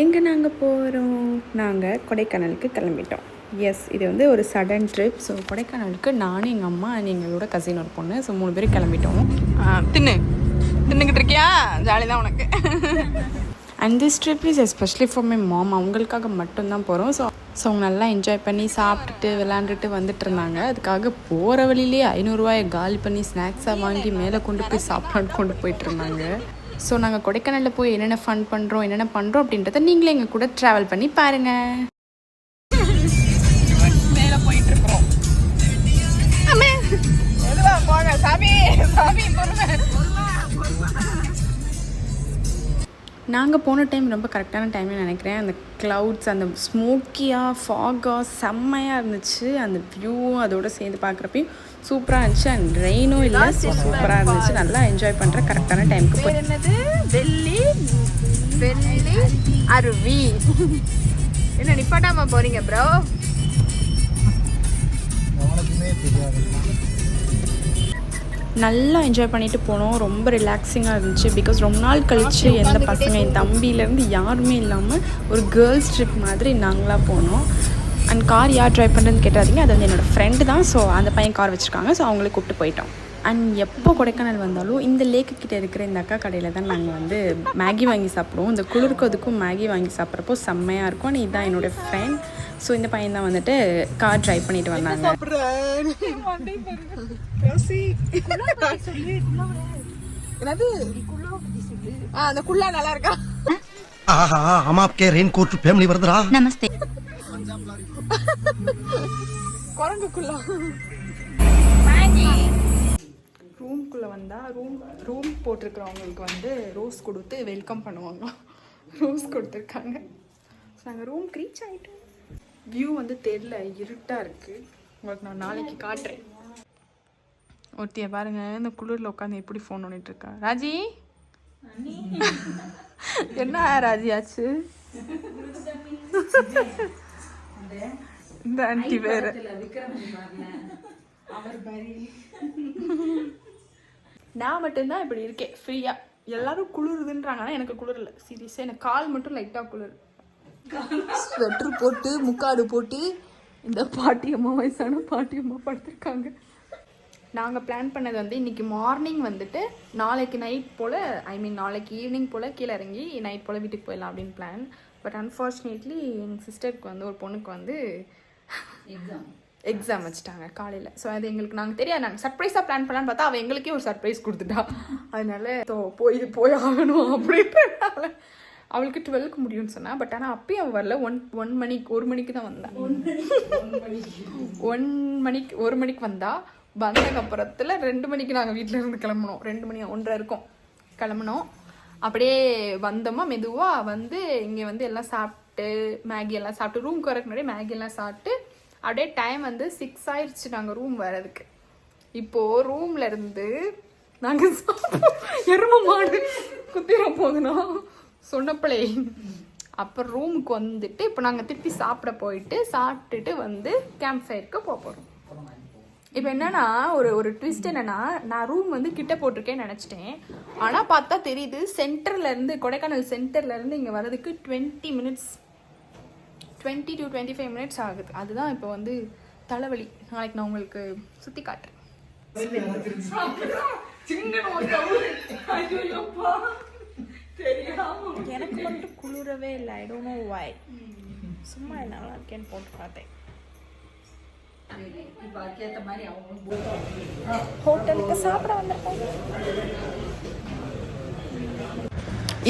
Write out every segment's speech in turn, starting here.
எங்கே நாங்கள் போகிறோம்? நாங்கள் கொடைக்கானலுக்கு கிளம்பிட்டோம். எஸ், இது வந்து ஒரு சடன் ட்ரிப். ஸோ கொடைக்கானலுக்கு நானும் எங்கள் அம்மா எங்களோட கசின் ஒரு பொண்ணு, ஸோ 3 பேர் கிளம்பிட்டோம். தின்னுக்கிட்டு இருக்கியா? ஜாலி தான் உனக்கு. And this trip is especially for my mom. அவங்களுக்காக மட்டும்தான் போகிறோம். ஸோ அவங்க நல்லா என்ஜாய் பண்ணி சாப்பிட்டுட்டு விளாண்டுட்டு வந்துட்டு இருந்தாங்க. அதுக்காக போகிற வழியிலே 500 ரூபாயை காலி பண்ணி ஸ்நாக்ஸாக வாங்கி மேலே கொண்டு போய் சாப்பிடான்னு கொண்டு போயிட்டு இருந்தாங்க. ஸோ நாங்கள் கொடைக்கானலில் போய் என்னென்ன ஃபன் பண்ணுறோம், என்னென்ன பண்ணுறோம் அப்படின்றத நீங்களே எங்கள் கூட ட்ராவல் பண்ணி பாருங்கள். மேலே போயிட்டுருக்குறோம். நாங்கள் போன டைம் ரொம்ப கரெக்டான டைம்னு நினைக்கிறேன். அந்த க்ளவுட்ஸ், அந்த ஸ்மோக்கியாக ஃபாகாக செம்மையாக இருந்துச்சு. அந்த வியூவும் அதோடு சேர்ந்து பார்க்குறப்பையும் சூப்பராக இருந்துச்சு. அண்ட் ரெயினும் இல்லை, சூப்பராக இருந்துச்சு. நல்லா என்ஜாய் பண்ணுற கரெக்டான டைமுக்கு போய் என்னது வெள்ளி அருவி என்ன நிப்பாட்டாமல் போகிறீங்க ப்ரோ? நல்லா என்ஜாய் பண்ணிட்டு போனோம். ரொம்ப ரிலாக்ஸிங்காக இருந்துச்சு. பிகாஸ் ரொம்ப நாள் கழித்து எந்த பசங்க, என் தம்பியிலேருந்து யாருமே இல்லாமல் ஒரு கேர்ள்ஸ் ட்ரிப் மாதிரி நாங்களாக போனோம். அண்ட் கார் யார் ட்ரைவ் பண்ணுறதுன்னு கேட்டாதீங்க, அது வந்து என்னோடய ஃப்ரெண்டு தான். ஸோ அந்த பையன் கார் வச்சுருக்காங்க. ஸோ அவங்களே கூப்பிட்டு போயிட்டோம். அண்ட் எப்போ கொடைக்கானல் வந்தாலும் இந்த லேக்கு கிட்டே இருக்கிற இந்த அக்கா கடையில் தான் நாங்கள் வந்து மேகி வாங்கி சாப்பிடுவோம். இந்த குளிருக்கு அதுக்கும் மேகி வாங்கி சாப்பிட்றப்போ செம்மையாக இருக்கும். ஆனால் இதுதான் என்னோடய ஃப்ரெண்ட். ஸோ இந்த பையன் தான் வந்துட்டு கார் ட்ரைவ் பண்ணிட்டு வந்தாங்க. அந்த குள்ளா நல்லா இருக்கா? हम आपके रेनकोट फैमिली वर्दरा नमस्ते. குரங்கு குள்ளா ரூம்குள்ளே வந்தால் ரூம் போட்டிருக்கிறவங்களுக்கு வந்து ரோஸ் கொடுத்து வெல்கம் பண்ணுவாங்க. ரோஸ் கொடுத்துருக்காங்க. ஸோ நாங்கள் ரூம்க்கு ரீச் ஆகிட்டோம். வியூ வந்து தெரியல, இருட்டாக இருக்குது. உங்களுக்கு நான் நாளைக்கு காட்டுறேன். ஒருத்தியை பாருங்கள், இந்த குளிரில் உட்காந்து எப்படி ஃபோன் பண்ணிகிட்ருக்கா. ராஜி என்ன ராஜி ஆச்சு? இந்த ஆண்டி வேறு நான் மட்டும்தான் இப்படி இருக்கேன் ஃப்ரீயாக. எல்லாரும் குளிருதுன்றாங்க, ஆனால் எனக்கு குளிரல. சீரியஸாக எனக்கு கால் மட்டும் லைட்டாக குளிர். ஸ்வெட்ரு போட்டு முக்காடு போட்டு இந்த பாட்டியம்மா, வயசான பாட்டியம்மா படுத்திருக்காங்க. நாங்கள் பிளான் பண்ணது வந்து இன்றைக்கி மார்னிங் வந்துட்டு நாளைக்கு நைட் போல், நாளைக்கு ஈவினிங் போல் கீழே இறங்கி நைட் போல் வீட்டுக்கு போயிடலாம் அப்படின்னு பிளான். பட் அன்ஃபார்ச்சுனேட்லி எங்கள் சிஸ்டருக்கு வந்து ஒரு பொண்ணுக்கு வந்து எக்ஸாம் வச்சுட்டாங்க காலையில். ஸோ அது எங்களுக்கு நாங்கள் தெரியாது. நாங்கள் சர்ப்ரைஸாக பிளான் பண்ணலான்னு பார்த்தா அவள் எங்களுக்கே ஒரு சர்ப்ரைஸ் கொடுத்துட்டா. அதனால போய் ஆகணும் அப்படின்றனால அவளுக்கு 12க்கு முடியும்னு சொன்னா. பட் ஆனால் அப்பயும் அவள் வரல. 1 மணிக்கு தான் வந்தாள். 1 மணிக்கு வந்தா. வந்ததுக்கப்புறத்தில் 2 மணிக்கு நாங்கள் வீட்டில் இருந்து கிளம்புனோம். 2 மணி 1:30 இருக்கும் கிளம்புனோம். அப்படியே வந்தோமா மெதுவாக வந்து இங்கே வந்து எல்லாம் சாப்பிட்டு மேகி எல்லாம் சாப்பிட்டு ரூம்க்கு வரக்கு முன்னாடி மேகி எல்லாம் சாப்பிட்டு அப்படியே டைம் வந்து 6 ஆயிடுச்சு நாங்கள் ரூம் வரதுக்கு. இப்போது ரூமில் இருந்து நாங்கள் எரும மாடு குத்திர போதுனா சொன்னப்பளே. அப்புறம் ரூமுக்கு வந்துட்டு இப்போ நாங்கள் திருப்பி சாப்பிட போயிட்டு சாப்பிட்டுட்டு வந்து கேம்ப் ஃபயருக்கு போகிறோம். இப்போ என்னன்னா ஒரு ட்விஸ்ட் என்னன்னா, நான் ரூம் வந்து கிட்ட போட்டிருக்கேன்னு நினச்சிட்டேன். ஆனால் பார்த்தா தெரியுது சென்டர்லேருந்து, கொடைக்கானல் சென்டர்லேருந்து இங்கே வர்றதுக்கு 20 மினிட்ஸ் 20 to 25 மினிட்ஸ் ஆகுது. அதுதான் இப்போ வந்து தலைவலி. நாளைக்கு நான் உங்களுக்கு சுற்றி காட்டுறேன். எனக்கு மட்டும் குளிரவே இல்லை. I don't know why. சும்மா நல்லா இருக்கேன்னு போட்டு பார்த்தேன். ஹோட்டலுக்கு சாப்பிட வந்திருக்கோம்.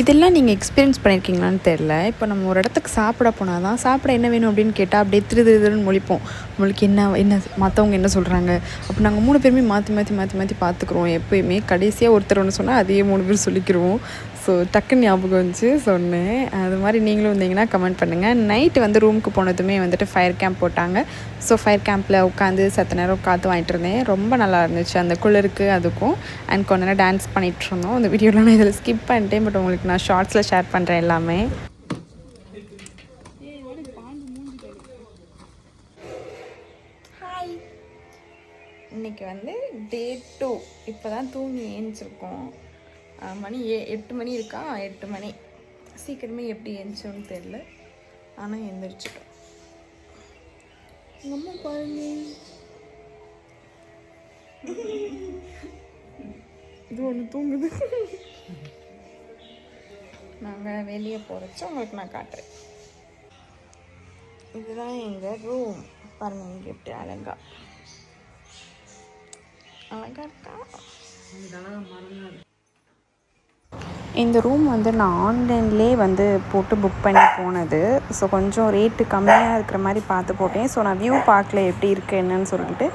இதெல்லாம் நீங்கள் எக்ஸ்பீரியன்ஸ் பண்ணியிருக்கீங்களான்னு தெரில. இப்போ நம்ம ஒரு இடத்துக்கு சாப்பிட போனால் தான் சாப்பிட என்ன வேணும் அப்படின்னு கேட்டால் அப்படியே திருதுன்னு முழிப்போம். நம்மளுக்கு என்ன மற்றவங்க என்ன சொல்கிறாங்க. அப்போ நாங்கள் 3 பேருமே மாற்றி பார்த்துக்குறோம். எப்போயுமே கடைசியாக ஒருத்தர் ஒன்று சொன்னால் அதையே 3 பேர் சொல்லிக்கிறோம். ஸோ டக்குன்னு ஞாபகம் வந்துச்சு சொன்னேன். அது மாதிரி நீங்களும் வந்தீங்கன்னா கமெண்ட் பண்ணுங்கள். நைட்டு வந்து ரூமுக்கு போனதுமே வந்துட்டு ஃபயர் கேம்ப் போட்டாங்க. ஸோ ஃபயர் கேம்பில் உட்காந்து சத்த நேரம் காற்று வாங்கிட்டு இருந்தேன். ரொம்ப நல்லா இருந்துச்சு அந்த குளிருக்கு அதுக்கும். அண்ட் கொஞ்ச நேரம் டான்ஸ் பண்ணிகிட்டு இருந்தோம். அந்த வீடியோலாம் நான் இதில் ஸ்கிப் பண்ணிட்டேன். பட் உங்களுக்கு நான் ஷார்ட்ஸில் ஷேர் பண்ணுறேன் எல்லாமே. இன்றைக்கி வந்து டே 2. இப்போ தான் தூங்கி ஏஞ்சிருக்கோம். மணி 8 மணி இருக்கா, 8 மணி. சீக்கிரமே எப்படி எழுந்தோன்னு தெரியல, ஆனால் எழுந்திரிச்சிட்டோம். எங்கள் அம்மா பாருங்க, இது ஒன்று தூங்குது. நாங்கள் வெளியே போகிறச்சோ உங்களுக்கு நான் காட்டுறேன். இதுதான் எங்கள் ரூம். பாருங்க இங்கே எப்படி அழகா இருக்கா. இந்த ரூம் வந்து நான் ஆன்லைன்லேயே வந்து போட்டு புக் பண்ணி போனது. ஸோ கொஞ்சம் ரேட்டு கம்மியாக இருக்கிற மாதிரி பார்த்து போட்டேன். ஸோ நான் வியூ பார்க்கல எப்படி இருக்குது என்னன்னு சொல்லிட்டு.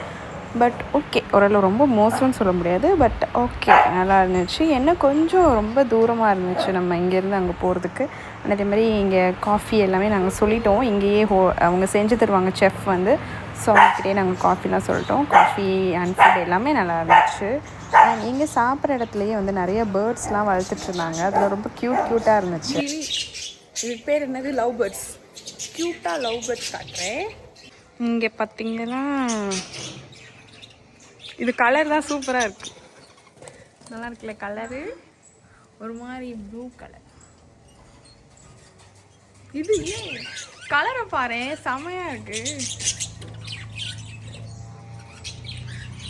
பட் ஓகே, ஓரளவு ரொம்ப மோசம்னு சொல்ல முடியாது, பட் ஓகே நல்லா இருந்துச்சு. என்ன கொஞ்சம் ரொம்ப தூரமாக இருந்துச்சு நம்ம இங்கேருந்து அங்கே போகிறதுக்கு. அதே மாதிரி இங்கே காஃபி எல்லாமே நாங்கள் சொல்லிட்டோம், இங்கேயே அவங்க செஞ்சு தருவாங்க செஃப் வந்து. ஸோ அவங்ககிட்டே நாங்கள் காஃபிலாம் சொல்லிட்டோம். காஃபி அண்ட் ஃபுட் எல்லாமே நல்லா இருந்துச்சு. அண்ட் இங்கே சாப்பிட்ற இடத்துலையே வந்து நிறைய பேர்ட்ஸ்லாம் வளர்த்துட்ருந்தாங்க. அதில் ரொம்ப க்யூட்டாக இருந்துச்சு. இதுக்கு பேர் என்னது? Love birds. க்யூட்டாக லவ் பேர்ட்ஸ் காட்டுறேன். இங்கே பார்த்தீங்கன்னா இது கலர் தான் சூப்பராக இருக்குது. நல்லா இருக்குல்ல கலரு? ஒரு மாதிரி ப்ளூ கலர். இது ஏன் கலரை பாரு, செமையாக இருக்கு.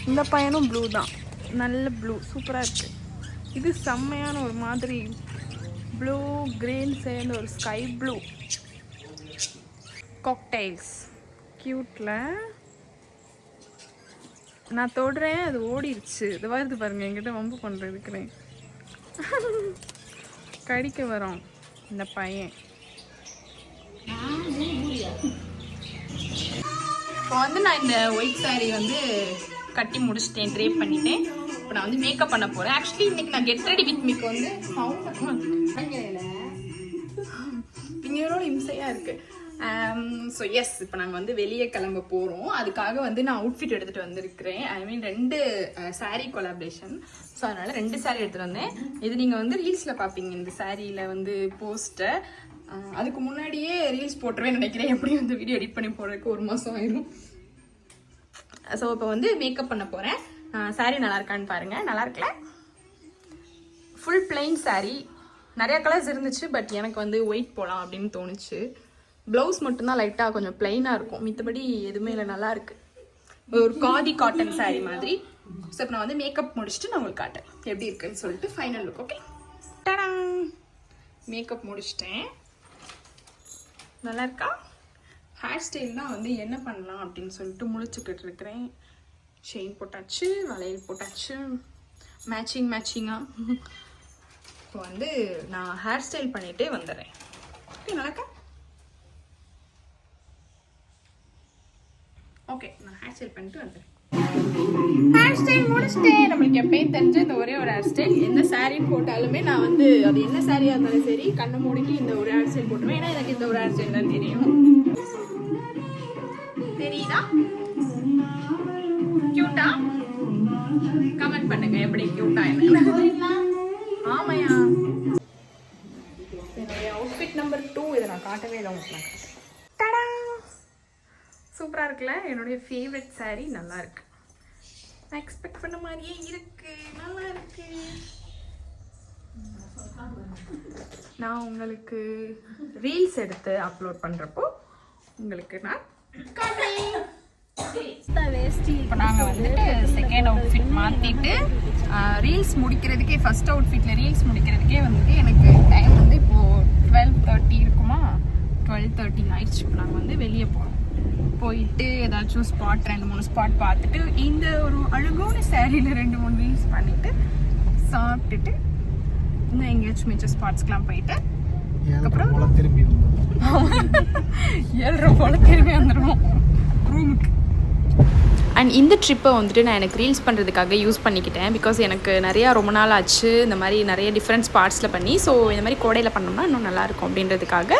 இந்த பையனும் ப்ளூ தான், நல்ல ப்ளூ, சூப்பராக இருக்குது. இது செம்மையான ஒரு மாதிரி ப்ளூ கிரீன் சேர்ந்து ஒரு ஸ்கை ப்ளூ காக்டைல்ஸ். க்யூட்டில் நான் தொடுறேன், அது ஓடிடுச்சு. இது வருது பாருங்க, என்கிட்ட வம்பு பண்ணுறதுக்குறேன். கடிக்க வரோம் இந்த பையன். இப்போ வந்து நான் இந்த ஒயிட் சாரீ வந்து கட்டி முடிச்சிட்டேன், ட்ரேப் பண்ணிட்டேன். இப்போ நான் வந்து மேக்கப் பண்ண போகிறேன். ஆக்சுவலி இன்னைக்கு நான் கெட் ரெடி வித் மீக்கு வந்து இங்கேயோட இம்சையாக இருக்குது. ஸோ எஸ், இப்போ நாங்கள் வந்து வெளியே கிளம்ப போகிறோம். அதுக்காக வந்து நான் அவுட்ஃபிட் எடுத்துகிட்டு வந்திருக்கிறேன். ஐ மீன் 2 சாரீ கொலாபரேஷன். ஸோ அதனால் 2 சாரீ எடுத்துகிட்டு வந்தேன். இது நீங்கள் வந்து ரீல்ஸில் பார்ப்பீங்க இந்த சாரியில் வந்து போஸ்ட்டை. அதுக்கு முன்னாடியே ரீல்ஸ் போட்டுருவேன் நினைக்கிறேன். எப்படியும் வந்து வீடியோ எடிட் பண்ணி போடுறதுக்கு 1 மாதம் ஆயிடும். ஸோ இப்போ வந்து மேக்கப் பண்ண போகிறேன். சாரீ நல்லா இருக்கான்னு பாருங்கள். நல்லா இருக்குல்ல? Full plain sari. நிறையா கலர்ஸ் இருந்துச்சு, பட் எனக்கு வந்து ஒயிட் போகலாம் அப்படின்னு தோணுச்சு. ப்ளவுஸ் மட்டும்தான் லைட்டாக கொஞ்சம் பிளெயினாக இருக்கும், மித்தபடி எதுவுமே இல்லை, நல்லா இருக்குது. ஒரு காதி காட்டன் சாரீ மாதிரி. ஸோ இப்போ நான் வந்து மேக்கப் முடிச்சுட்டு நான் உங்களுக்கு காட்டேன் எப்படி இருக்குன்னு சொல்லிட்டு ஃபைனல் லுக். ஓகே, டடாங். மேக்கப் முடிச்சிட்டேன். நல்லா இருக்கா? ஹேர் ஸ்டைல் தான் வந்து என்ன பண்ணலாம் அப்படின்னு சொல்லிட்டு முழிச்சுக்கிட்டு இருக்கிறேன். செயின் போட்டாச்சு, வளையல் போட்டாச்சு, மேட்சிங்காக. இப்போ வந்து நான் ஹேர் ஸ்டைல் பண்ணிகிட்டே வந்துடுறேன். ஓகே, நல்லாக்கா? ஓகே, நான் ஹேர் ஸ்டைல் பண்ணிட்டு வந்துடுறேன். ஹேர் ஸ்டைல் முடிச்சிட்டேன். நம்மளுக்கு எப்பயும் தெரிஞ்ச இந்த ஒரே ஒரு ஹேர் ஸ்டைல். எந்த சாரீன்னு போட்டாலுமே நான் வந்து அது என்ன சாரியாக இருந்தாலும் சரி கண்ணை மூடிட்டு இந்த ஒரு ஹேர் ஸ்டைல் போட்டுருவேன். ஏன்னா எனக்கு இந்த ஒரு ஹேர் ஸ்டைல் தான் தெரியும். தெரியுதா? கியூட்டா? கமெண்ட் பண்ணுங்க எப்படி கியூட்டா என்ன. ஆமையா, என்னுடைய அவுட்ஃபிட் நம்பர் 2. இதை நான் காட்டவே இல்லை உங்களுக்கு. டடா, சூப்பராக இருக்குல்ல? என்னுடைய ஃபேவரட் சாரீ. நல்லா இருக்கு, நான் எக்ஸ்பெக்ட் பண்ண மாதிரியே இருக்கு, நல்லா இருக்கு. நான் உங்களுக்கு ரீல்ஸ் எடுத்து அப்லோட் பண்ணுறப்போ உங்களுக்கு நான் காட்டுறேன். இப்போ நாங்கள் வந்துட்டு செகண்ட் அவுட்ஃபிட் மாற்றிட்டு ரீல்ஸ் முடிக்கிறதுக்கே, ஃபர்ஸ்ட் அவுட்ஃபிட்டில் ரீல்ஸ் முடிக்கிறதுக்கே வந்துட்டு எனக்கு டைம் வந்து இப்போது 12:30 இருக்குமா, 12:30 ஆயிடுச்சு. இப்போ நாங்கள் வந்து வெளியே போகிறோம். போயிட்டு ஏதாச்சும் ஸ்பாட் 2-3 ஸ்பாட் பார்த்துட்டு இந்த ஒரு அழகான சாரியில் 2-3 ரீல்ஸ் பண்ணிவிட்டு சாப்பிட்டுட்டு இன்னும் எங்கேயாச்சும் மிச்ச ஸ்பாட்ஸ்க்கெலாம் போயிட்டு அதுக்கப்புறம் 7:30 போல் திரும்பி வந்துடுவோம் ரூமுக்கு. அண்ட் இந்த ட்ரிப்பை வந்துட்டு நான் எனக்கு ரீல்ஸ் பண்ணுறதுக்காக யூஸ் பண்ணிக்கிட்டேன். பிகாஸ் எனக்கு நிறையா ரொம்ப நாள் ஆச்சு இந்த மாதிரி நிறைய டிஃப்ரெண்ட் ஸ்பாட்ஸில் பண்ணி. ஸோ இந்த மாதிரி கோடையில் பண்ணோம்னா இன்னும் நல்லாயிருக்கும் அப்படின்றதுக்காக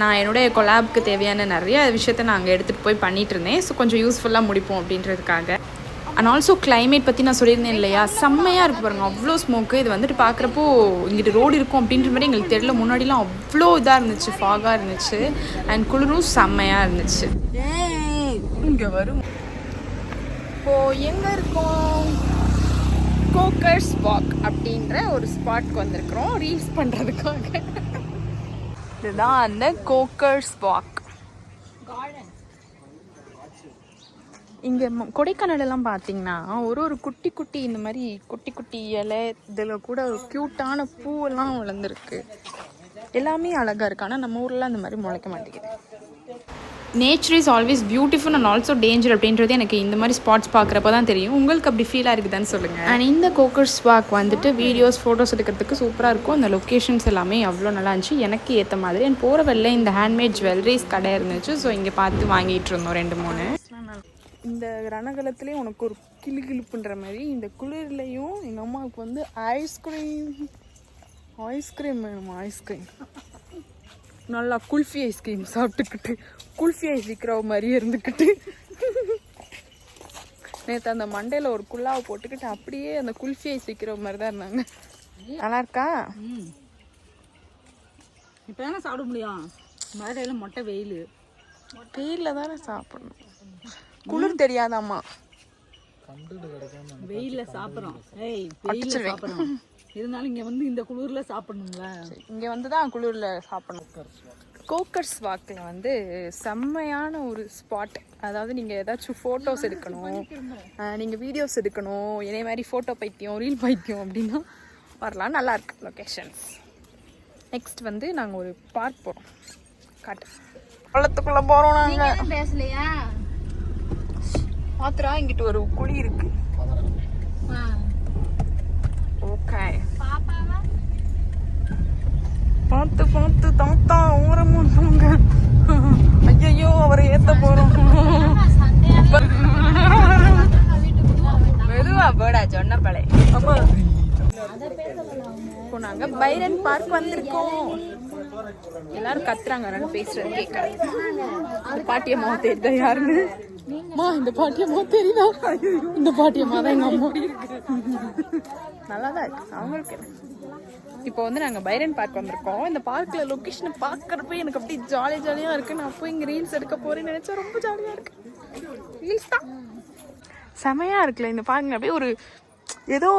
நான் என்னுடைய கொலாபுக்கு தேவையான நிறைய விஷயத்த நான் அங்கே எடுத்துகிட்டு போய் பண்ணிகிட்டு இருந்தேன். ஸோ கொஞ்சம் யூஸ்ஃபுல்லாக முடிப்போம் அப்படின்றதுக்காக. அண்ட் ஆல்சோ கிளைமேட் பற்றி நான் சொல்லியிருந்தேன் இல்லையா, செம்மையாக இருக்குது பாருங்கள், அவ்வளோ ஸ்மோக்கு. இது வந்துட்டு பார்க்குறப்போ இங்கிட்டு ரோடு இருக்கும் அப்படின்ற மாதிரி எங்களுக்கு தெரியல. முன்னாடிலாம் அவ்வளோ இதாக இருந்துச்சு, ஃபாகாக இருந்துச்சு. அண்ட் குளிரும் செம்மையாக இருந்துச்சு. இங்கே வரும். இப்போது எங்கே இருக்கோம்? கோக்கர்ஸ் வாக் அப்படின்ற ஒரு ஸ்பாட்க்கு வந்திருக்கிறோம் ரீல்ஸ் பண்ணுறதுக்காக. இதுதான் அந்த கோக்கர்ஸ் வாக். இங்கே கொடைக்கானலெல்லாம் பார்த்தீங்கன்னா ஒரு குட்டி குட்டி இந்த மாதிரி குட்டி குட்டி இலை இதில் கூட ஒரு க்யூட்டான பூவெல்லாம் வளர்ந்துருக்கு. எல்லாமே அழகாக இருக்கு. ஆனால் நம்ம ஊரில் அந்த மாதிரி முளைக்க மாட்டேங்குது. Nature is always beautiful and also danger அப்படின்றது எனக்கு இந்த மாதிரி ஸ்பாட்ஸ் பார்க்குறப்ப தான் தெரியும். உங்களுக்கு அப்படி ஃபீலாக இருக்குதான்னு சொல்லுங்கள். அண்ட் இந்த கோக்கர்ஸ் வாக் வந்துட்டு வீடியோஸ் ஃபோட்டோஸ் எடுக்கிறதுக்கு சூப்பராக இருக்கும். அந்த லொக்கேஷன்ஸ் எல்லாமே அவ்வளோ நல்லா இருந்துச்சு, எனக்கு ஏற்ற மாதிரி. அண்ட் போகிற வெளில இந்த ஹேண்ட்மேட் ஜுவல்லரிஸ் கடை இருந்துச்சு. ஸோ இங்கே பார்த்து வாங்கிட்டு இருந்தோம் 2-3. இந்த ரணகலத்துலேயும் உனக்கு ஒரு கிளுகிழுப்புன்ற மாதிரி இந்த குளிர்லையும் எங்கள் அம்மாவுக்கு வந்து ஐஸ்கிரீம் வேணுமா? ஐஸ்கிரீம் நல்லா குல்ஃபி ஐஸ்கிரீம் சாப்பிட்டுக்கிட்டு குல்ஃபி ஐஸ் விற்கிற மாதிரியே இருந்துக்கிட்டு நேற்று அந்த மண்டையில் ஒரு குல்லாவை போட்டுக்கிட்டு அப்படியே அந்த குல்ஃபி ஐஸ் விற்கிற மாதிரி தான் இருந்தாங்க. நல்லா இருக்கா? இப்போ தானே சாப்பிட முடியும், மதுரையில் மொட்டை வெயிலில் தானே சாப்பிடணும். குளிர் தெரியாதாம்மா, வெயிலில் சாப்பிட்றோம். வெயிலில் சாப்பிட்றோம், இருந்தாலும் இங்கே வந்து இந்த குளிரில் சாப்பிடணுங்களா? இங்கே வந்து தான் குளிரில் சாப்பிடணும். கோக்கர்ஸ் வாக்கில் வந்து செம்மையான ஒரு ஸ்பாட். அதாவது நீங்கள் ஏதாச்சும் ஃபோட்டோஸ் எடுக்கணும், நீங்கள் வீடியோஸ் எடுக்கணும், இதே மாதிரி ஃபோட்டோ பைத்தியம் ரீல் பைத்தியம் அப்படின்னா வரலாம். நல்லாயிருக்கு லொக்கேஷன்ஸ். நெக்ஸ்ட் வந்து நாங்கள் ஒரு பார்க் போகிறோம். காட்டு பள்ளத்துக்குள்ளே போகிறோம் நாங்கள். பேசலையா? மாத்திரா இங்கிட்டு ஒரு குழி இருக்கு. ஓகே, பார்த்து பார்த்து தாத்தா ஓரமும் போங்க. ஐயோ அவரை ஏத்த போறோம். மெதுவா போடா சொன்ன பழை. இப்போ நாங்க பைரன் பார்க் வந்திருக்கோம். எல்லாரும் கத்துறாங்க, அதனால பேசுறது கேட்கல. பாட்டியம்மா தெரியுதா யாருன்னு? இந்த பாட்டியம்மா தெரியுதா? இந்த பாட்டியம்மா தான் எங்க அம்மா. நல்லாதான் இருக்கு அவங்களுக்கு. இப்போ வந்து நாங்கள் பைரன் பார்க் வந்திருக்கோம். இந்த பார்க்கில் லொக்கேஷனை பார்க்குறப்ப எனக்கு அப்படியே ஜாலியாக இருக்குது. நான் போய் இங்கே ரீல்ஸ் எடுக்க போகிறேன்னு நினச்சா ரொம்ப ஜாலியாக இருக்கு. ரீல்ஸ் தான் செமையாக இருக்குல்ல இந்த பாருங்க. அப்படியே ஒரு ஏதோ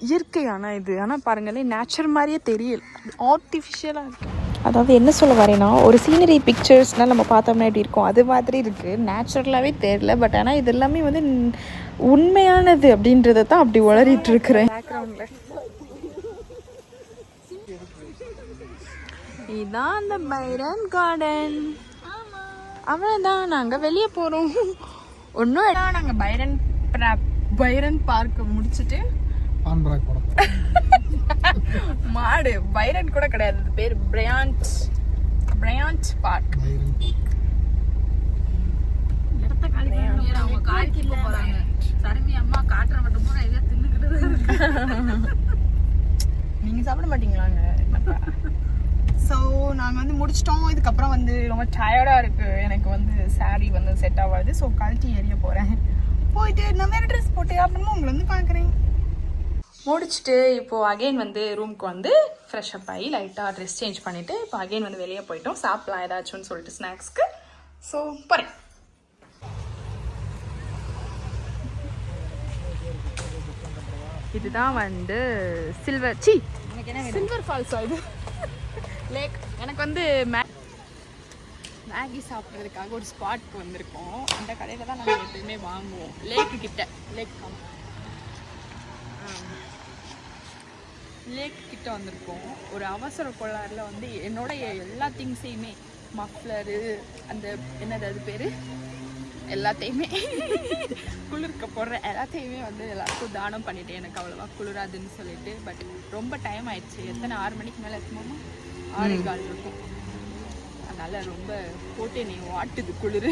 இயற்கையான இது. ஆனால் பாருங்களேன், நேச்சர் மாதிரியே தெரியல, ஆர்டிஃபிஷியலாக இருக்கு. அதாவது என்ன சொல்ல வரேன்னா, ஒரு சீனரி பிக்சர்ஸ்னால் நம்ம பார்த்தோம்னா எப்படி இருக்கும் அது மாதிரி இருக்குது, நேச்சுரலாகவே தெரியல. பட் ஆனால் இது எல்லாமே வந்து உண்மையானது அப்படின்றத தான் அப்படி உளறிட்டு இருக்கிறேன். பேக்ரவுண்டில் இதுதான் அந்த பைரன் கார்டன். அவ்வளோதான், நாங்கள் வெளியே போகிறோம். ஒன்றும் நாங்கள் பைரன் பார்க் முடிச்சுட்டு மாடு பைரன் கூட கிடையாது, அது பேர் பிரையாண்ட் பார்க். இடத்த காலி பண்ணி அவங்க காய்ச்சி போறாங்க. சரமி அம்மா காட்டுற மட்டும் போற எல்லாம் தின்னுக்கிட்டு நீங்க சாப்பிட மாட்டீங்களாங்க? ஸோ நாங்கள் வந்து முடிச்சிட்டோம். இதுக்கப்புறம் வந்து ரொம்ப டயர்டாக இருக்குது. எனக்கு வந்து சாரீ வந்து செட் ஆகாது. ஸோ கழட்டி ஏறிய போகிறேன். போயிட்டு நான் வேறு ட்ரெஸ் போட்டு அப்புறமா உங்களை வந்து பார்க்குறேன். முடிச்சுட்டு இப்போது அகெயின் வந்து ரூமுக்கு வந்து ஃப்ரெஷ் அப் ஆகி லைட்டாக ட்ரெஸ் சேஞ்ச் பண்ணிவிட்டு இப்போ அகெயின் வந்து வெளியே போயிட்டோம். சாப்பிட்லாம் ஏதாச்சும்னு சொல்லிட்டு ஸ்நாக்ஸ்க்கு. ஸோ போகிறேன். இதுதான் வந்து சில்வர் ஃபால்ஸா இது லேக். எனக்கு வந்து மேகி சாப்பிட்றதுக்காக ஒரு ஸ்பாட்க்கு வந்திருக்கோம். இந்த கடையில் தான் நாங்கள் எப்பயுமே வாங்குவோம். லேக்கு கிட்ட வந்திருக்கோம். ஒரு அவசர கோளாறில் வந்து என்னோட எல்லா திங்ஸையுமே, மஃப்ளரு, அந்த என்னது அது பேர், எல்லாத்தையுமே குளிர்க்க போடுற எல்லாத்தையுமே வந்து எல்லாருக்கும் தானம் பண்ணிட்டேன். எனக்கு அவ்வளோவா குளிராதுன்னு சொல்லிட்டு. பட் ரொம்ப டைம் ஆயிடுச்சு. எத்தனை 6 மணிக்கு மேலே இருக்குமாமா? 6:15 இருக்கும். அதனால ரொம்ப போட்டு நீ வாட்டுது குளிர்.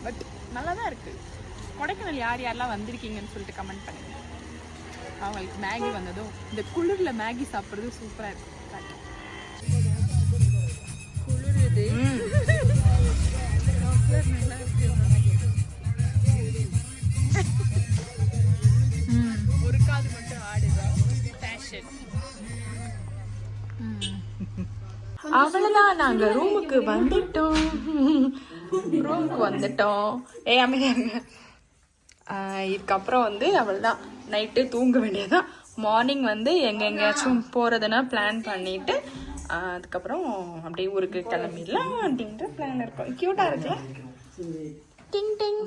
பட் நல்லா தான் இருக்கு. கொடைக்கானல் யாரெல்லாம் வந்திருக்கீங்கன்னு சொல்லிட்டு கமெண்ட் பண்ணுங்க. அவங்களுக்கு மேகி வந்ததும் இந்த குளிரில் மேகி சாப்பிட்றது சூப்பராக இருக்கும். குளிருது. ஒரு காது மட்டும் ஆடுதான் ஃபேஷன். அவ்வளோதான், நாங்கள் ரூமுக்கு வந்துட்டோம். இதுக்கப்புறம் வந்து அவ்வளோதான், நைட்டு தூங்க வேண்டியதான். மார்னிங் வந்து எங்கேயாச்சும் போகிறதுனா பிளான் பண்ணிவிட்டு அதுக்கப்புறம் அப்படியே ஊருக்கு கிளம்பிடலாம் அப்படின்ற பிளான் இருக்கும். க்யூட்டாக இருக்குல்ல? டிங் டிங்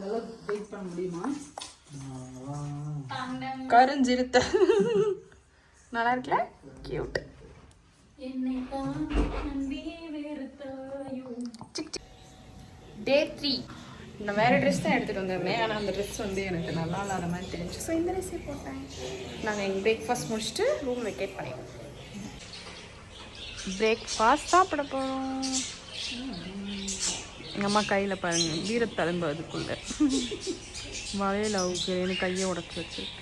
கருஞ்சிருத்த நல்லா இருக்குல்ல? கியூட். Day 3 நான் வேறு ட்ரெஸ் தான் எடுத்துகிட்டு வந்திருந்தேன். ஆனால் அந்த ட்ரெஸ் வந்து எனக்கு நல்லா இல்லாத மாதிரி தெரிஞ்சு. ஸோ இந்த ட்ரெஸ்ஸே போட்டேன். நாங்கள் எங்கள் பிரேக்ஃபாஸ்ட் முடிச்சுட்டு ரூம் வெக்கேட் பண்ணிடுவோம். பிரேக்ஃபாஸ்ட் சாப்பிட போகிறோம். எங்கள் அம்மா கையில் பாருங்கள் வீரத்தழும்பு அதுக்குள்ளே வளையல் அவுக்குறேன்னு கையை உடச்சி வச்சுருக்கு.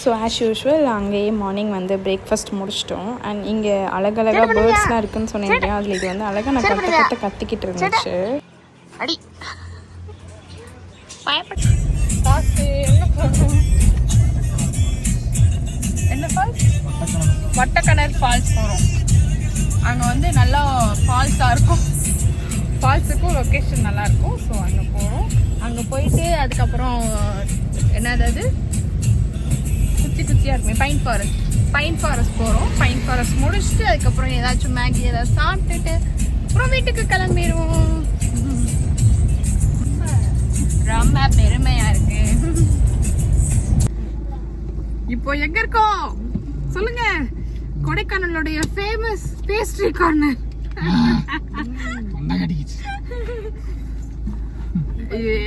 ஸோ ஆஸ் யூஷுவல் அங்கேயே மார்னிங் வந்து பிரேக்ஃபாஸ்ட் முடிச்சிட்டோம். அண்ட் இங்கே அழகழகாக பேர்ட்ஸ்லாம் இருக்குதுன்னு சொன்னீங்க. அதில் இது வந்து அழகாக நான் கத்திக்கிட்டு இருந்துச்சு. அடி என்ன ஃபால்ஸ்? வட்டக்கணர் ஃபால்ஸ் போகிறோம். அங்கே வந்து நல்லா ஃபால்ஸாக இருக்கும். ஃபால்ஸுக்கும் லொக்கேஷன் நல்லாயிருக்கும். ஸோ அங்கே போகிறோம். அங்கே போயிட்டு அதுக்கப்புறம் என்னது குச்சியாக இருக்குமே பைன் ஃபாரஸ்ட் போகிறோம். பைன் ஃபாரஸ்ட் முடிச்சுட்டு அதுக்கப்புறம் ஏதாச்சும் மேகி ஏதாவது சாப்பிட்டுட்டு அப்புறம் வீட்டுக்கு கிளம்பிடுவோம். ரொம்ப பெருமையாக இருக்கு. இப்போ எங்க இருக்கோம் சொல்லுங்க? கொடைக்கானலுடைய ஃபேமஸ் பேஸ்ட்ரி கார்னர்.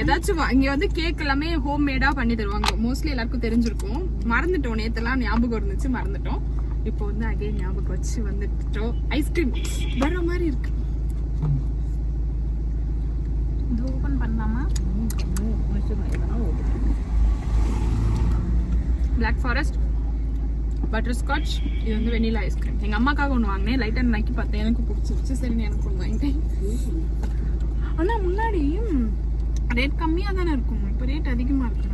ஏதாச்சும் இங்க வந்து கேக் எல்லாமே ஹோம் மேடா பண்ணி தருவாங்க. மோஸ்ட்லி எல்லாருக்கும் தெரிஞ்சிருக்கும். மறந்துட்டோம், நேத்தெல்லாம் ஞாபகம் இருந்துச்சு, மறந்துட்டோம். இப்போ வந்து அதே ஞாபகம் வச்சு வந்துட்டோம். ஐஸ்கிரீம் வர மாதிரி இருக்கு. இது ஓபன் பண்ணலாமா? பிளாக் ஃபாரஸ்ட், பட்டர் ஸ்காட்ச், இது வந்து வெனிலா ஐஸ்கிரீம். எங்க அம்மாக்காக ஒன்று வாங்கினேன். லைட்டா நக்கி பார்த்தேன், எனக்கு பிடிச்சிருச்சு. சரி எனக்கு ஒன்று வாங்கிட்டேன். ஆனா முன்னாடி ரேட் கம்மியா தானே இருக்கும், இப்ப ரேட் அதிகமா இருக்கு.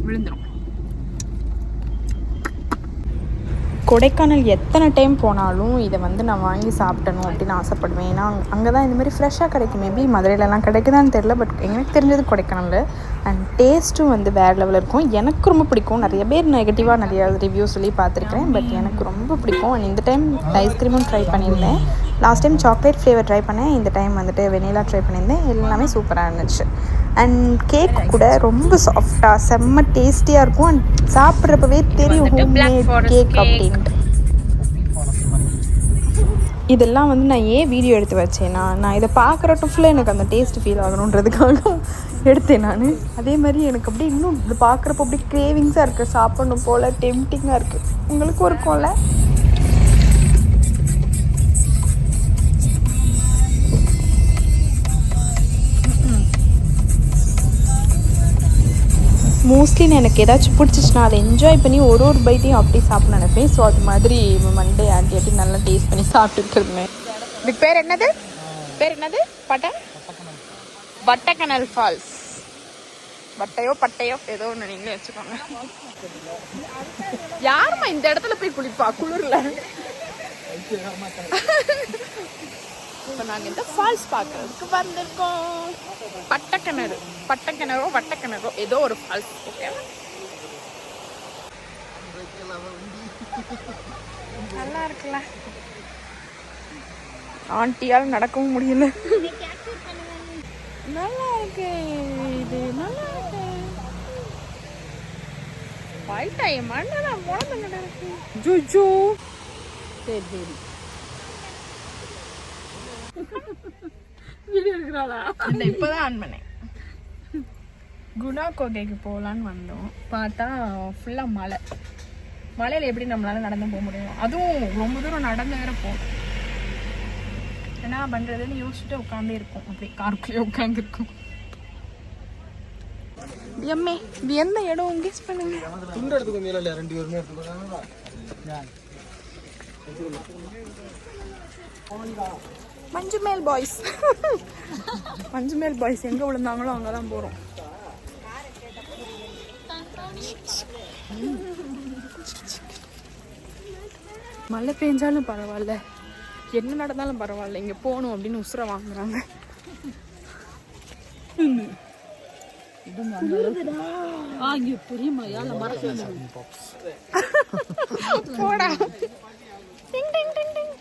விழுந்துரும். கொடைக்கானல் எத்தனை டைம் போனாலும் இதை வந்து நான் வாங்கி சாப்பிடணும் அப்படின்னு ஆசைப்படுவேன். ஏன்னா அங்கே தான் இந்த மாதிரி ஃப்ரெஷ்ஷாக கிடைக்கும். மேபி மதுரையிலலாம் கிடைக்குதான்னு தெரில, பட் எனக்கு தெரிஞ்சது கொடைக்கானல். அண்ட் டேஸ்ட்டும் வந்து வேறு லெவலில் இருக்கும். எனக்கு ரொம்ப பிடிக்கும். நிறைய பேர் நெகட்டிவாக நிறைய ரிவ்யூ சொல்லி பார்த்துருக்கேன், பட் எனக்கு ரொம்ப பிடிக்கும். அண்ட் இந்த டைம் ஐஸ்கிரீமும் ட்ரை பண்ணியிருந்தேன். Last time chocolate flavour try பண்ணேன், இந்த டைம் வந்துட்டு வெனிலா ட்ரை பண்ணியிருந்தேன். எல்லாமே சூப்பராக இருந்துச்சு. அண்ட் கேக் கூட ரொம்ப சாஃப்டாக செம்ம டேஸ்டியாக இருக்கும். அண்ட் சாப்பிட்றப்பவே தெரியும் ஹோம்மேட் கேக் அப்படின்ட்டு. இதெல்லாம் வந்து நான் ஏன் வீடியோ எடுத்து வச்சேன்னா, நான் இதை பார்க்குறட்டும் ஃபுல்லாக எனக்கு அந்த டேஸ்ட் ஃபீல் ஆகணுன்றதுக்காக எடுத்தேன் நான். அதே மாதிரி எனக்கு அப்படியே இன்னும் இது பார்க்குறப்ப அப்படியே கிரேவிங்ஸாக இருக்குது, சாப்பிடணும் போல் டெம்டிங்காக இருக்குது. உங்களுக்கும் இருக்கும்ல? மோஸ்ட்லி நான் எனக்கு ஏதாச்சும் பிடிச்சிச்சுன்னா அதை என்ஜாய் பண்ணி ஒரு பைட்டையும் அப்படி சாப்பிட நினைப்பேன். ஸோ அது மாதிரி மண்டே ஆண்டி அப்படி நல்லா டேஸ்ட் பண்ணி சாப்பிட்டுட்டு இருந்தேன். இதுக்கு பேர் என்னது? வட்டக்கணல் ஃபால்ஸ். பட்டையோ ஏதோ ஒன்று நீங்களே வச்சுக்கோங்க. யாருமா இந்த இடத்துல போய் குளிப்பா குளிர்ல? இப்போ நாங்கள் இந்த ஃபால்ஸ் பார்க்கறதுக்கு வந்திருக்கோம். வட்டக்கிணறோ ஏதோ ஒரு ஃபால்ஸ். ஓகே, நல்லா இருக்குல்ல? ஆண்டியால் நடக்கவும் முடியல. நல்லா இருக்கு, இது நல்லா இருக்கு. வாய்ட்டாய் மண்ணா முழந்து நடக்கு. ஜூஜூ சரி வீடியோ எடுக்கிறாளா? இல்லை, இப்போதான் ஆன் பண்ணேன். குணா கோகைக்கு போகலான்னு வந்தோம். பார்த்தா ஃபுல்லாக மலையில் எப்படி நம்மளால நடந்து போக முடியும்? அதுவும் ரொம்ப தூரம் நடந்து வேற போகும். என்ன பண்ணுறதுன்னு யோசிச்சுட்டு உட்காந்தே இருக்கும். அப்படி காருக்குள்ளேயே உட்காந்துருக்கும். எம்மே இது எந்த இடம் கெஸ் பண்ணுங்க. மஞ்சுமேல் பாய்ஸ் எங்கே விழுந்தாங்களோ அங்கே தான் போகிறோம். மழை பெஞ்சாலும் பரவாயில்ல, என்ன நடந்தாலும் பரவாயில்ல, இங்கே போகணும் அப்படின்னு உசுரை வாங்குறாங்க. இங்க பெரிய மழையால மரத்துல போடா. டிங் டிங் டிங் டிங்.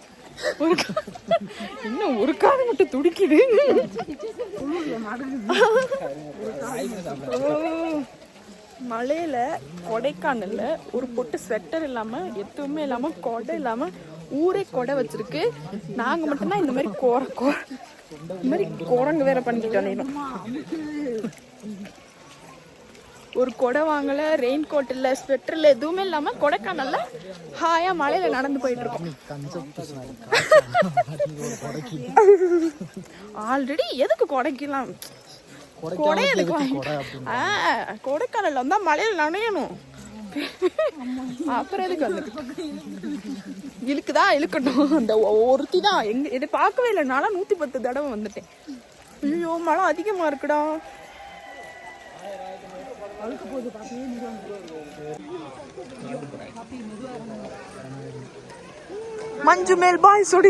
இன்னும் ஒரு காது மட்டும் துடிக்குது. மழையில கொடைக்கானல்ல ஒரு பொட்டு ஸ்வெட்டர் இல்லாம எதுவுமே இல்லாம கொடை இல்லாம ஊரே கொடை வச்சிருக்கு. நாங்க மட்டும்தான் இந்த மாதிரி இந்த மாதிரி குரங்கு வேற பண்ணிட்டு அலையணும். ஒரு கொடை வாங்கல, ரெயின் கோட் இல்ல, ஸ்வெட்டர் இல்ல, எதுவுமே இல்லாம கொடைக்கானல்ல ஹாயா மழையில நடந்து போயிட்டு இருக்கோம். ஆல்ரெடி எதுக்கு கொடைக்கலாம், கொடை எதுக்கு கொடைக்கானல்ல வந்தா மழையில நனையணும். அப்புறம் எதுக்கு வந்து இழுக்குதா இழுக்கட்டும். அந்த ஒருத்தி தான் எங்க இதை பார்க்கவே இல்லை. நானும் 110 தடவை வந்துட்டேன். ஐயோ மழை அதிகமா இருக்குடா. மஞ்சு மேல் பாய் சொடி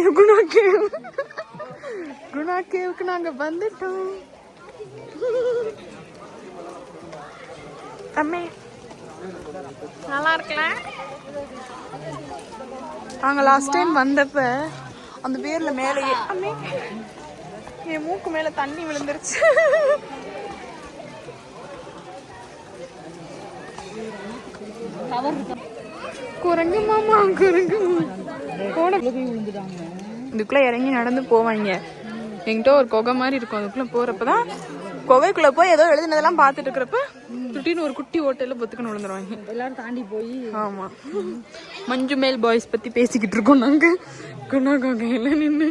குணா கேவுக்கு நாங்க வந்துட்டோம். அம்மே நல்லா இருக்கல. நாங்க லாஸ்ட் டைம் வந்தப்ப அந்த பேர்ல மேலேயே அம்மே என் மூக்கு மேல தண்ணி விழுந்துருச்சு. குரங்கு மாமா குரங்கு இதுக்குள்ள இறங்கி நடந்து போவாங்க. என்கிட்ட ஒரு குகை மாதிரி இருக்கும். அதுக்குள்ள போறப்பதான் குகைக்குள்ள போய் ஏதோ எழுதினதெல்லாம் பாத்துட்டு இருக்கிறப்ப திடீர்னு ஒரு குட்டி ஓட்டையில பொத்துக்கணும் விழுந்துருவாங்க. எல்லாரும் தாண்டி போய் ஆமா மஞ்சு மேல் பாய்ஸ் பத்தி பேசிக்கிட்டு இருக்கோம் நாங்க. குணா குகையில நின்று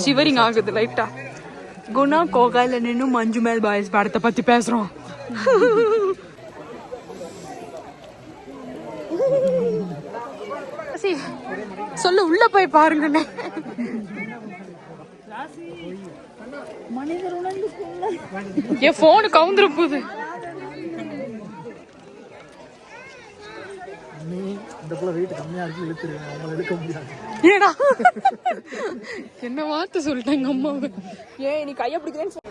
ஷிவரிங் ஆகுது லைட்டா. குணா கோகையில நின்று மஞ்சு மேல் பாய்ஸ் படத்தை பத்தி பேசுறோம். சொல்ல உள்ள போய் பாருங்கண்ணே. என் போனு கவுந்துற போகுது. ஏடா என்ன வார்த்தை சொல்லிட்டாங்க அம்மாவை. ஏன் நீ கைய பிடிக்கிறேன்னு சொல்லி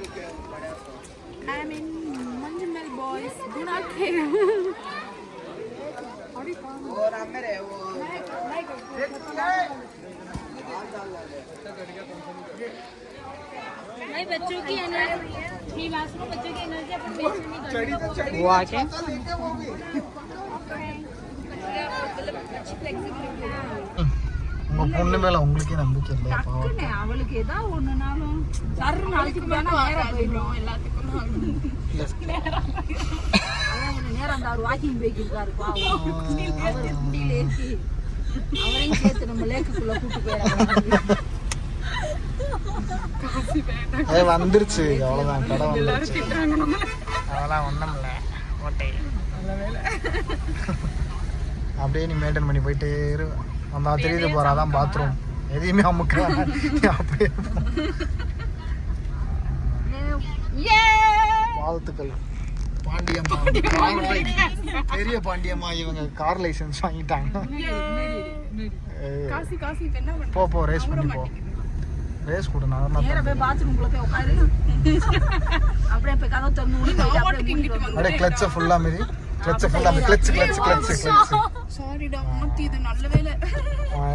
बच्चों की एनर्जी, बच्चों की एनर्जी अपन वेस्ट नहीं करते। वो आके உங்க பொண்ணு மேல உங்களுக்கு நம்பிக்கை இல்லையா? டக்குனே அவளுக்கு ஏதா ஒண்ணுனாலும் சர்ரு நாளைக்கு தான நேரா போயிடும் எல்லாத்துக்கும். நேரம் தான் வாக்கிங் போய்க்கு இருக்காரு பாவம். அவர் குடியில ஏத்தி அவரையும் சேர்த்து நம்ம லேக்குக்குள்ள கூட்டு போயிடலாம். அது வந்துருச்சு அவ்வளவுதான். கடை வந்துருச்சு. அதெல்லாம் ஒண்ணும் இல்ல. ஓட்டை அப்படியே நீ மெயின்டைன் பண்ணி போயிட்டே இரு. அந்த தெரியுது போறாதான் பாத்ரூம் எதையுமே அமுக்குறாங்க. அப்படியே வாழ்த்துக்கள் பாண்டியம்மா. பெரிய பாண்டியம்மா இவங்க கார் லைசன்ஸ் வாங்கிட்டாங்க. போ ரேஸ் பண்ணி போ. ரேஸ் கூட நான் நேரா போய் பாத்ரூம்குள்ள போய் உட்காரு. அப்படியே போய் கதவு திறந்து மூடி அப்படியே கிளட்ச் ஃபுல்லா மீறி கிளட்ச் சாரிடா மாத்தி. இது நல்ல வேளை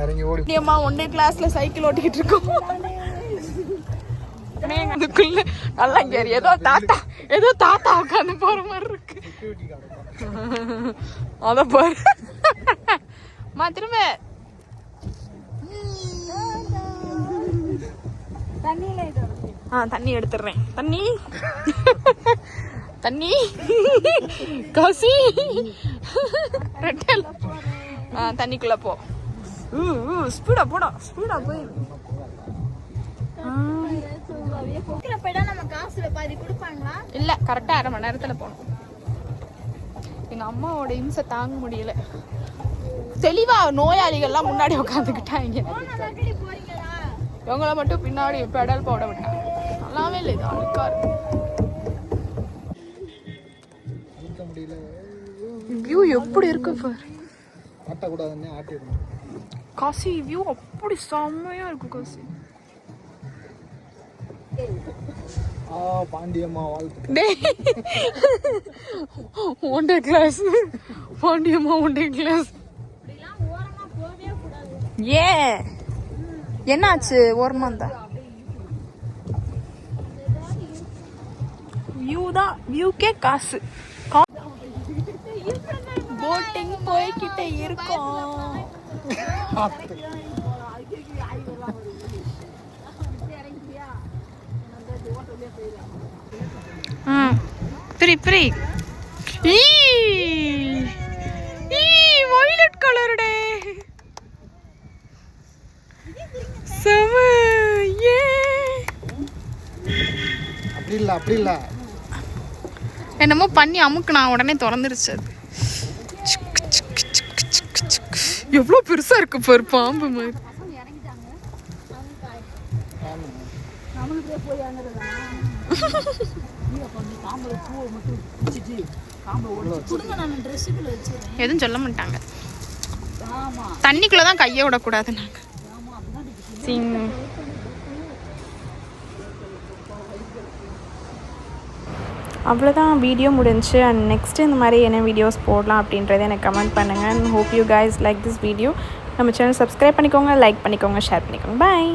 இறங்கி ஓடி அம்மா ஒன்னே கிளாஸ்ல சைக்கிள் ஓட்டிக்கிட்டு இருக்கோம். அதுக்குள்ள நல்லா இங்க ஏதோ தாத்தா உட்காந்து போற மாதிரி இருக்கு. அத பாரு திரும்ப தண்ணி எடுத்துடுறேன். தண்ணி காசி ரெட்டல் தண்ணிக்குள்ள போ. ஸ்பீடா போய் இல்ல கரெக்டா 1/2 மணி நேரத்துல போனோம். எங்க அம்மாவோட இம்சை தாங்க முடியல. தெளிவா நோயாளிகள்லாம் முன்னாடி உட்காந்துக்கிட்டாங்க. இவங்கள மட்டும் பின்னாடி பெடல் போட விட்டாங்க. நல்லாவே இல்லை. இது அழுக்கா இருக்கு. வியூ எப்படி இருக்கு பாரு. காசி வியூ அப்படி செம்மையா இருக்கு காசி. பாண்டியம்மா வாழ்த்து. டேய் one day class Pandiyamma one day class. ஏ என்னாச்சு ஓரமா இருந்தா வியூ தான், வியூக்கே காசு. போட்டிங் போய்கிட்டே இருக்கோம். பிரி பிரி வயலட் கலருடே செம. ஏ அப்படி இல்ல என்னமோ பண்ணி அமுக்குனா உடனே திறந்துருச்சு. அது எவ்வளோ பெருசா இருக்கு பாரு, பாம்பு மாதிரி. எதுவும் சொல்ல மாட்டாங்க. தண்ணிக்குள்ளதான் கையை விடக்கூடாது நாங்க. அவ்வளோதான், வீடியோ முடிஞ்சு. அண்ட் நெக்ஸ்ட்டு இந்த மாதிரி என்ன வீடியோஸ் போடலாம் அப்படின்றத எனக்கு கமெண்ட் பண்ணுங்கள். And hope you guys like this video. நம்ம சேனல் சப்ஸ்கிரைப் பண்ணிக்கோங்க, லைக் பண்ணிக்கோங்க, ஷேர் பண்ணிக்கோங்க. பாய்.